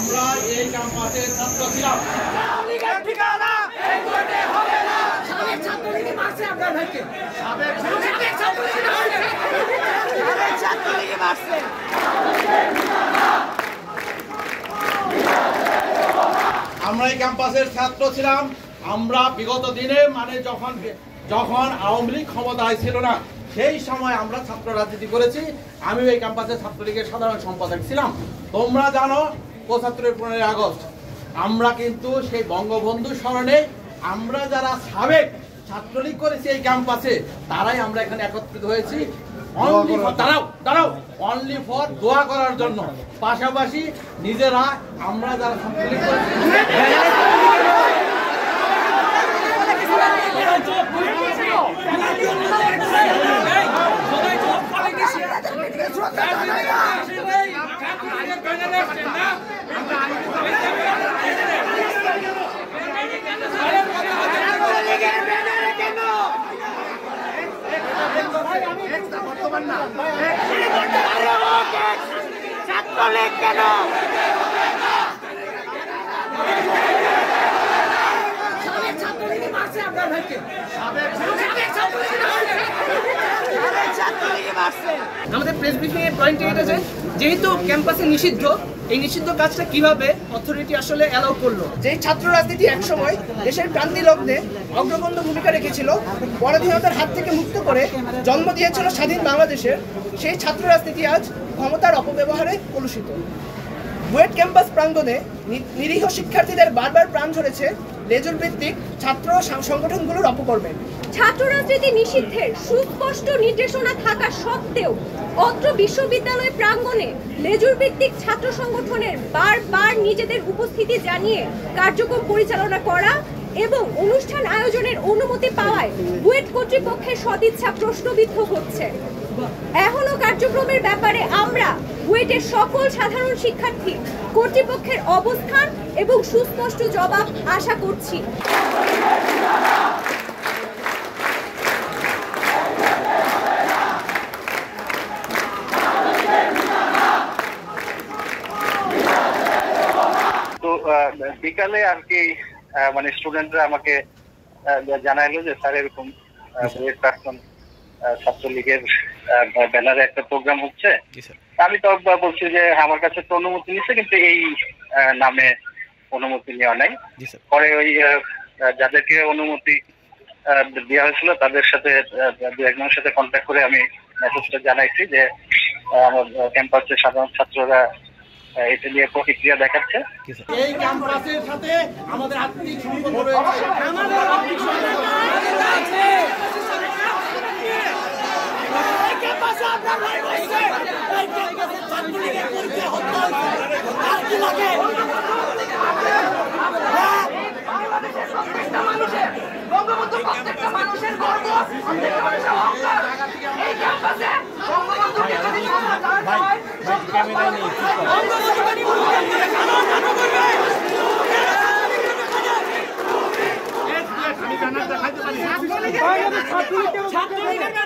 আমরা এই ক্যাম্পাসে ছাত্র ছিলাম। আমরা এই ক্যাম্পাসের ছাত্র ছিলাম। আমরা বিগত দিনে মানে যখন আওয়ামী লীগ ক্ষমতায় ছিল না সেই সময় আমরা ছাত্র রাজনীতি করেছি। আমি এই ক্যাম্পাসের ছাত্রলীগের সাধারণ সম্পাদক ছিলাম। তোমরা জানো ৭৫-এর 15 আগস্ট আমরা কিন্তু সেই বঙ্গবন্ধু স্মরণে আমরা যারা সাবেক ছাত্রলীগ করেছি এই ক্যাম্পাসে তারাই আমরা এখানে একত্রিত হয়েছি অনলি ফর দোয়া করার জন্য। পাশাপাশি নিজেরা আমরা যারা ছাত্রলীগ করেছি আমাদের প্রেস ব্রিফিং এর পয়েন্ট এটা যে যেহেতু ক্যাম্পাসে নিষিদ্ধ, এই নিষিদ্ধ কাজটা কিভাবে অথরিটি আসলে অ্যালাউ করলো। যে ছাত্র রাজনীতি একসময় দেশের ক্রান্তি লগ্নে অগ্রগণ্য ভূমিকা রেখেছিল, পরাধীনতার হাত থেকে মুক্ত করে জন্ম দিয়েছিল স্বাধীন বাংলাদেশের, সেই ছাত্র রাজনীতি আজ ক্ষমতার অপব্যবহারে কলুষিত। বুয়েট ক্যাম্পাস প্রাঙ্গণে নিরীহ শিক্ষার্থীদের বারবার প্রাণ ঝরেছে লেজুর ভিত্তিক ছাত্র সংগঠনগুলোর অপকর্মে। ছাত্র রাজনীতি নিষিদ্ধের সুস্পষ্ট নির্দেশনা থাকা সত্ত্বেও অত্র বিশ্ববিদ্যালয় প্রাঙ্গণে লেজুর ভিত্তিক ছাত্র সংগঠনের বারবার নিজেদের উপস্থিতি জানিয়ে কার্যক্রম পরিচালনা করা এবং অনুষ্ঠান আয়োজনের অনুমতি পাওয়ায় বুয়েট কর্তৃপক্ষের সদিচ্ছা প্রশ্নবিদ্ধ হচ্ছে। এখনো কার্যক্রমের ব্যাপারে আমরা বুয়েটের সকল সাধারণ শিক্ষার্থী কর্তৃপক্ষের অবস্থান এবং সুস্পষ্ট জবাব আশা করছি। তো বিকালে আর কি মানে স্টুডেন্টরা আমাকে জানাইলো যে স্যার এরকম বুয়েট প্রাক্তন ছাত্রলীগের ব্যানারে একটা প্রোগ্রাম হচ্ছে। আমি তো বলছি যে আমার কাছে তো অনুমতি নিচ্ছে, কিন্তু এই নামে অনুমতি নেওয়া নাই। পরে ওই যাদেরকে অনুমতি দেওয়া হয়েছিল তাদের সাথে দু একজনের সাথে কন্ট্যাক্ট করে আমি মেসেজটা জানাইছি যে আমার ক্যাম্পাসের সাধারণ ছাত্ররা এটা নিয়ে প্রতিক্রিয়া দেখাচ্ছে। এই ক্যাম্পাসের সাথে আমাদের আত্মিক সম্পর্ক রয়েছে। ছাত্রলীগের